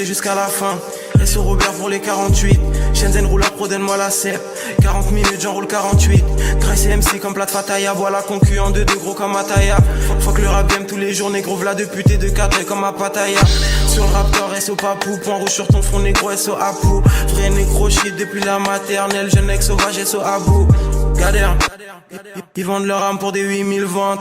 rester jusqu'à la fin. Et sur Robert pour les 48. Shenzhen roule à pro, donne-moi la cèpe. 40 minutes, j'enroule 48. Grace et MC comme plate fataya. Voilà concu en 2 gros comme Ataya. Fuck le rap game tous les jours, négro v'là de pute et de 4 comme à Pattaya. Sur le Raptor, SO Papou. Point rouge sur ton front, négro, SO Apou. Vrai négro shit depuis la maternelle. Jeune ex sauvage, SO Abou. Gadère, ils vendent leur âme pour des 8000 ventes.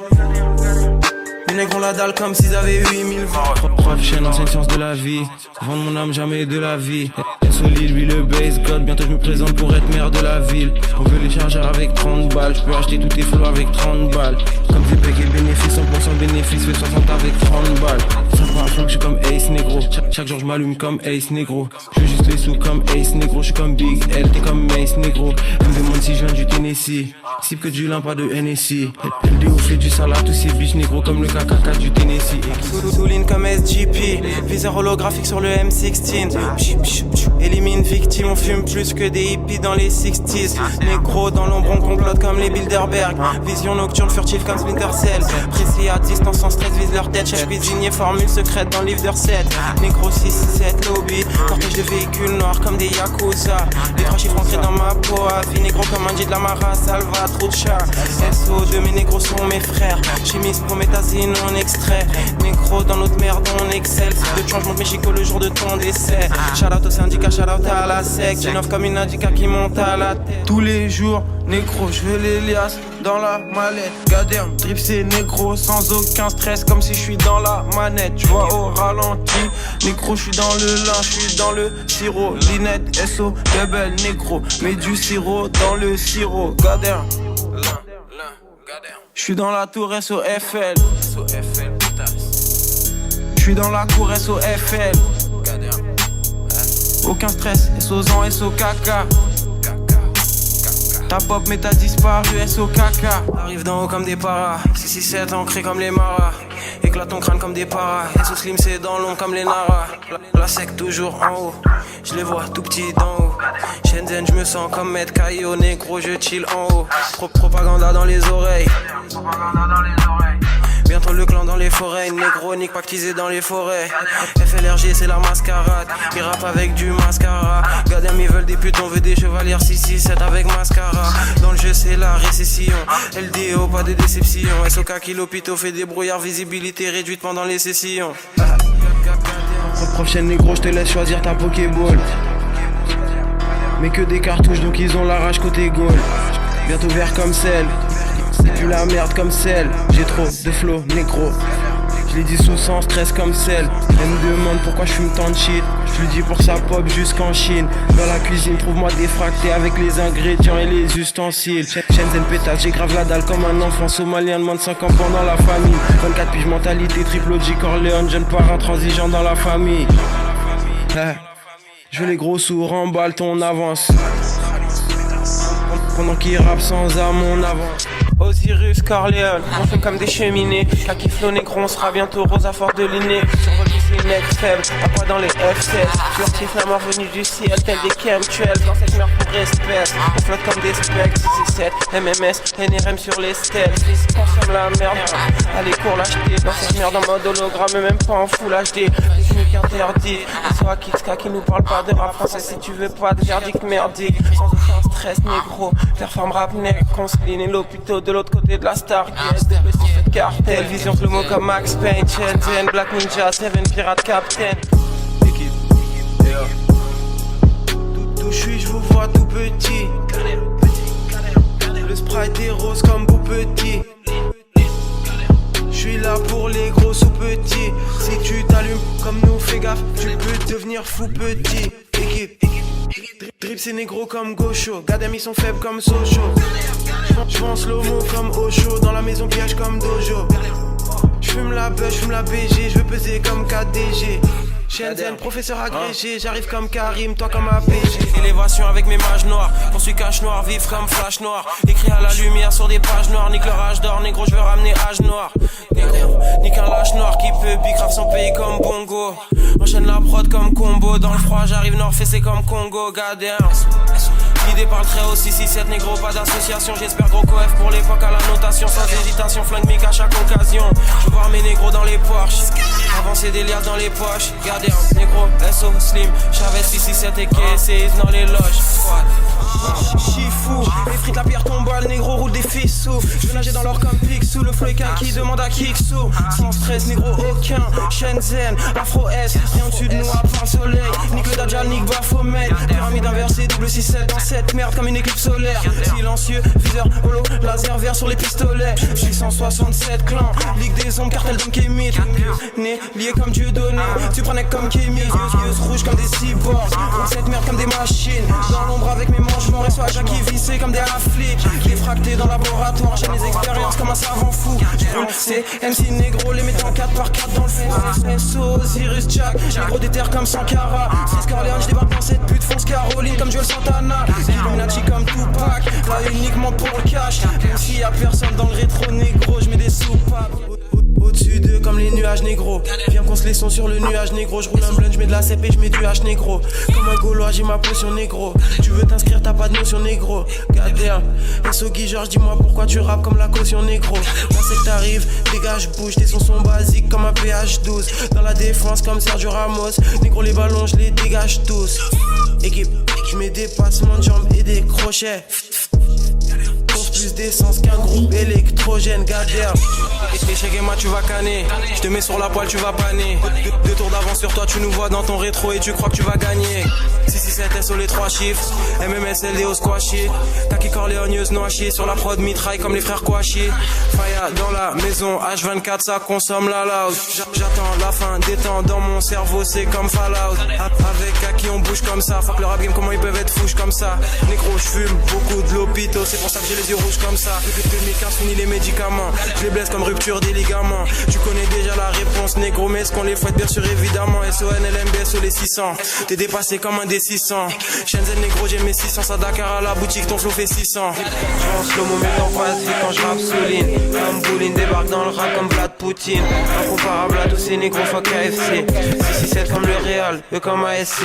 Les nègres ont la dalle comme s'ils avaient 8000 ventes. Prof, chaîne, ancienne science de la vie. Vendre mon âme, jamais de la vie. Solide, lui le base god. Bientôt je me présente pour être maire de la ville. On veut les chargeurs avec 30 balles. Je peux acheter tous tes flots avec 30 balles. Comme Zepec et bénéfice, 100% bénéfice. Fais 60 avec 30 balles. Ça prend un flanc, je suis comme Ace Negro. Chaque jour je m'allume comme Ace Negro. Je veux juste les sous comme Ace Negro. Je suis comme Big L, t'es comme Ace Negro. Elle me demande si je viens du Tennessee. Cible que du lin, pas de NSI. LDO fait du salade, tous ces biches négro comme le KKK du Tennessee. Souline comme SGP. Viseur holographique sur le M16. Élimine victime, on fume plus que des hippies dans les 60s. Négro dans l'ombre, on complote comme les Bilderberg. Vision nocturne furtive comme Splinter Cell. Précis à distance sans stress, vise leur tête. Chef cuisinier, formule secrète dans le livre de recettes. Négro 667 lobby. Cortège de véhicules noirs comme des Yakuza. Les 3 chiffres ancrés dans ma peau. Avis négro comme Andy de la Mara, Salva, trop de chat. SO2, mes négros sont mes frères. Chimiste, prométhazine, on extrait. Négro dans notre merde, on excelle. Si de change monte Mexico le jour de ton décès. Shout out au syndicat, shout out à la sec. J'innove comme une indica qui monte à la tête. Tous les jours, négro, je veux les liasses dans la mallette. Gadère, drip c'est négro, sans aucun stress, comme si je suis dans la manette. Tu vois au ralenti, négro, je suis dans le lin, je suis dans le sirop. Linette, SO, belle négro, mets du sirop dans le sirop. Gadère, je suis dans la tour SOFL. Je suis dans la cour SOFL. Aucun stress, SO-Zan, SO-KK. Ta pop mais t'as disparu, SO-KK. Arrive d'en haut comme des paras. 667 ancré comme les maras. Éclate ton crâne comme des paras. SO-Slim c'est dans l'ombre comme les naras. La sec toujours en haut. Je les vois tout petits d'en haut. Shenzhen je me sens comme Maître Caillot. Négro je chill en haut. Propaganda dans les oreilles. Bientôt le clan dans les forêts, négro nique pactisé dans les forêts. FLRG c'est la mascarade, ils rappent avec du mascara. Gadam ils veulent des putes, on veut des chevalières 667 avec mascara. Dans le jeu c'est la récession, LDO pas de déception. SOK qui l'hôpital fait des brouillards, visibilité réduite pendant les sessions. Prochaine négro, je te laisse choisir ta Pokéball. Mais que des cartouches donc ils ont la rage côté goal. Bientôt vert comme sel. C'est plus la merde comme sel. J'ai trop de flow négro. Je l'ai dit sous sans stress comme sel. Elle me demande pourquoi je fume tant de shit. Je lui dis pour sa pop jusqu'en Chine. Dans la cuisine trouve-moi défracté avec les ingrédients et les ustensiles. Shenzhen pétasse, j'ai grave la dalle comme un enfant somalien de moins de 5 ans pendant la famille. 24 piges mentalité, triple G Corleone. Jeune parent transigeant dans la famille. Je veux les gros sous, remballe ton avance. Pendant qu'ils rappent sans âme, on avance. Osiris, Corleone, on fume comme des cheminées. Kaki flow négro, on sera bientôt Rosa fort de l'inné. Survolé c'est next faible, à quoi dans les F16. Furtif, la mort venue du ciel, tel des chemtrails. Dans cette merde pour espèce, on flotte comme des specs. 667, MMS, NRM sur les stèles. Consomme la merde, allez cours l'acheter. Dans cette merde en mode hologramme, même pas en full HD. Les uniques interdits, soit Kitska qui nous parle pas de rap français. Si tu veux pas de verdict merdique, sans aucun stress négro. Performe rap nec, conscline et l'hôpital de l'autre côté de la Stargate. Le site cartel, vision plomo comme Max Payne. Shenzhen, Black Ninja, Seven Pirate Captain. Équipe, d'où je suis, je vous vois tout petit. Le sprite est rose comme beau petit. Je suis là pour les gros ou petits. Si tu t'allumes comme nous, fais gaffe, tu peux devenir fou petit. Équipe, drip c'est négro comme Gaucho. Gadam ils sont faibles comme Socho. J'vends en slow-mo comme Osho. Dans la maison piège comme Dojo. J'fume la bush, j'fume la BG. J'veux peser comme KDG. Shenzhen, professeur agrégé. J'arrive comme Karim, toi comme APG. Élévation avec mes mages noirs. Poursuis cache noir, vif comme flash noir. Écrit à la lumière sur des pages noires. Nique leur âge d'or, négro j'veux ramener âge noir. Nique un lâche noir qui peut bicrave son pays comme Bongo. Enchaîne la prod comme combo. Dans le froid j'arrive nord fessé comme Congo. Gadin. Guidé par le très haut 667 négro, pas d'association. J'espère gros coef pour l'époque à la notation. Sans hésitation, flingue mic à chaque occasion. Je veux voir mes négros dans les Porsche. Avancer des liasses dans les poches, garder un négro, SO, Slim, Chavez 667 et KC dans les loges. Squad. Chifou, les frites, la pierre tombale, négro roule des fissous. Je veux nager dans l'or comme Picsou, le flow est qui demande à Kixou. Sans stress, négro aucun, Shenzhen, Afro S, rien au-dessus de nous à plein soleil. Nique le Dajjal, nique Baphomet, pyramide inversée, double 6-7 dans cette merde comme une éclipse solaire. Silencieux, viseur, holo, laser vert sur les pistolets. Je suis 167 clans, ligue des ombres, cartel d'hommes Kémy. Né, lié comme Dieu donné, tu prenais comme Kémy. Yeux rouges comme des cyborgs, on cette merde comme des machines. Dans l'ombre avec mes manches, je reçois Jackie vissé comme des afflics. Défracté dans le laboratoire, j'ai mes expériences comme un savant fou. J'roule, c'est MC négro, les mettant 4x4 dans le fond. SO, Cyrus Jack, négro des terres comme Sankara. Swiss Corleone, je débarque dans cette pute, fonce Caroline comme Joel Santana. Illuminati comme Tupac, là uniquement pour le cash. Même s'il y a personne dans le rétro négro, je mets des soupapes. Au-dessus d'eux comme les nuages négro. Viens qu'on se laisse sur le nuage négro. Je roule un blunt, je mets de la CP, je mets du H négro. Comme un gaulois, j'ai ma potion négro. Tu veux t'inscrire, t'as pas de notion négro. Gadéen, SO Guy Georges, dis-moi pourquoi tu rappes comme la caution négro. Là c'est que t'arrives, dégage, bouge, tes sons sont basiques comme un PH12. Dans la défense comme Sergio Ramos. Négro les ballons, je les dégage tous. Équipe, je mets des passements de jambes et des crochets. Plus d'essence qu'un groupe électrogène, gadère. Et chez Gema tu vas canner. Je te mets sur la poêle, tu vas paner. Deux tours d'avance sur toi, tu nous vois dans ton rétro et tu crois que tu vas gagner. 667 SO les 3 chiffres. MMS LDO squashy. Taki Corleone, no à chier. Sur la prod mitraille comme les frères Kouachi. Faya dans la maison, H24 ça consomme la loud. J'attends la fin des temps dans mon cerveau, c'est comme Fallout. Avec à qui on bouge comme ça. Fuck le rap game, comment ils peuvent être fouches comme ça. Négro, j'fume beaucoup de l'hôpital, c'est pour ça que j'ai les yeux rouges comme ça. Depuis 2015 fini les médicaments. Je les blesse comme rupture des ligaments. Tu connais déjà la réponse négro, mais est-ce qu'on les fouette bien sûr évidemment. SON, LMB, SO les 600. T'es dépassé comme un des 600. Shenzhen négro, j'ai mes 600. À Dakar à la boutique, ton flow fait 600. En slow-mo mais en pacifique quand je rappe souligne. Comme Bouline débarque dans le rap comme Vlad Poutine. Incomparable à tous ces négros, fuck KFC. 667 comme le Real, eux comme ASC.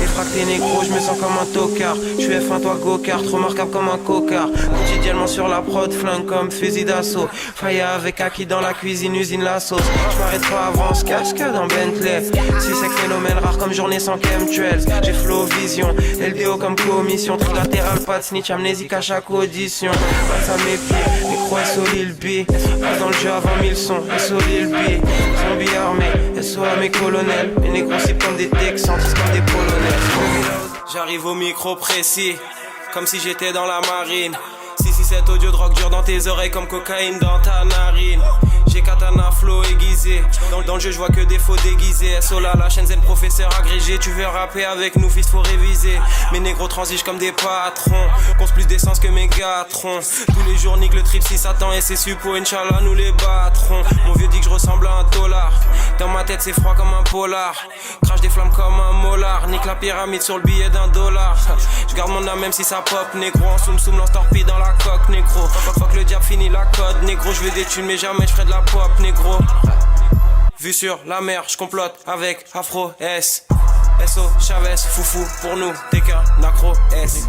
Défracté négro, je me sens comme un tocard. Je suis F1 toi go-kart, remarquable comme un cocard. Quotidiennement sur la prod, flingue comme fusil d'assaut. Faya avec Aki dans la cuisine, usine la sauce. Je m'arrête pas avant ce casque dans Bentley. Si c'est phénomène rare comme journée sans chemtrails. J'ai flow vision, LDO comme commission. Trilatéral, pas de snitch, amnésique à chaque audition. Passe à mes pieds, micro SO Lil B. Pas dans le jeu avant 1000 sons, SO Lil B. Zombie armé, SO à mes colonels. Mes négros cibles comme des Texans, comme des Polonais. J'arrive au micro précis, comme si j'étais dans la marine. 667 audio drogue dure dans tes oreilles comme cocaïne dans ta narine. J'ai katana flow aiguisé. Dans le jeu je vois que des faux déguisés. SO la Shenzhen professeur agrégé. Tu veux rapper avec nous fils faut réviser. Mes négros transigent comme des patrons. Conce plus d'essence que mes gatrons. Tous les jours nique le trip si Satan et ses suppos. Inch'Allah nous les battrons. Mon vieux dit que je ressemble à un dollar. Dans ma tête c'est froid comme un polar. Crache des flammes comme un molar. Nique la pyramide sur le billet d'$1. Je garde mon âme même si ça pop. Négro en soum lance torpille dans la coque. Négro fuck le diable fini la code. Négro je veux des thunes mais jamais je ferai de la pop négro. Vu sur la mer, je complote avec Afro S. SO, Chavez, foufou, pour nous, t'es qu'un accro S.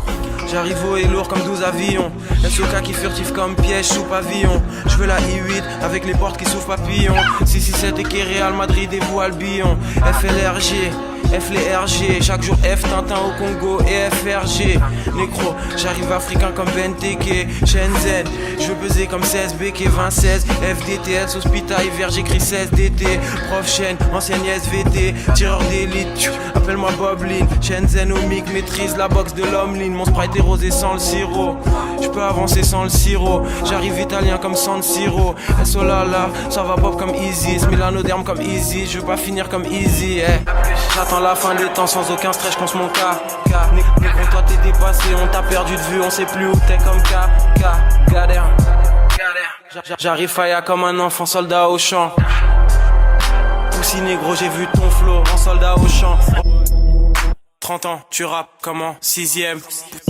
J'arrive haut et lourd comme 12 avions. SOK qui furtif comme piège sous pavillon. Je veux la I8 avec les portes qui s'ouvrent papillon. 667 et qui Real Madrid et vous Albion. FLRG, F les RG, chaque jour F Tintin au Congo et FRG. Négro, j'arrive africain comme Benteke, Shenzhen. Je veux peser comme 16 BK 26 FDTS, hospital hiver, j'écris 16 DT. Prof chaîne, enseigne SVT, tireur d'élite, appelle-moi Boblin. Shenzhen au mic, maîtrise la boxe de l'homme ligne. Mon sprite est rosé sans le sirop. Je peux avancer sans le sirop. J'arrive italien comme San Siro. SO lala, ça va pop comme Easy. Milano derme comme Easy, je veux pas finir comme Easy. J'attends la fin des temps sans aucun stress, je pense mon cas. Négro, toi t'es dépassé, on t'a perdu de vue, on sait plus où t'es comme Gadère. J'arrive Faya comme un enfant soldat au champ. Poussi négro, j'ai vu ton flow en soldat au champ. 30 ans, tu rappes comme en 6ème.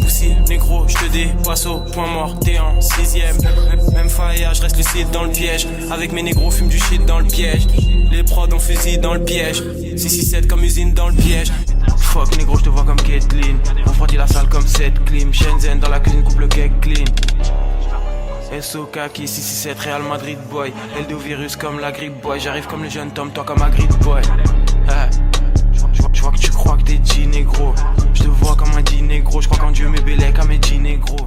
Poussi négro, je te dépasse au point mort, t'es en 6ème. Même Faya, je reste lucide dans le piège. Avec mes négros, fume du shit dans le piège. Les prods on fusille dans le piège. 667 comme usine dans le piège. Fuck négro, je te vois comme Caitlyn. On frotte la salle comme 7 clim. Shenzhen dans la cuisine, coupe le cake clean. SOK qui 667 Real Madrid boy. Eldo virus comme la grippe boy. J'arrive comme le jeune Tom, toi comme un grid boy. Je vois que tu crois que t'es G négro. Je te vois comme un G négro. Je crois qu'en Dieu mes bélets comme un G négro.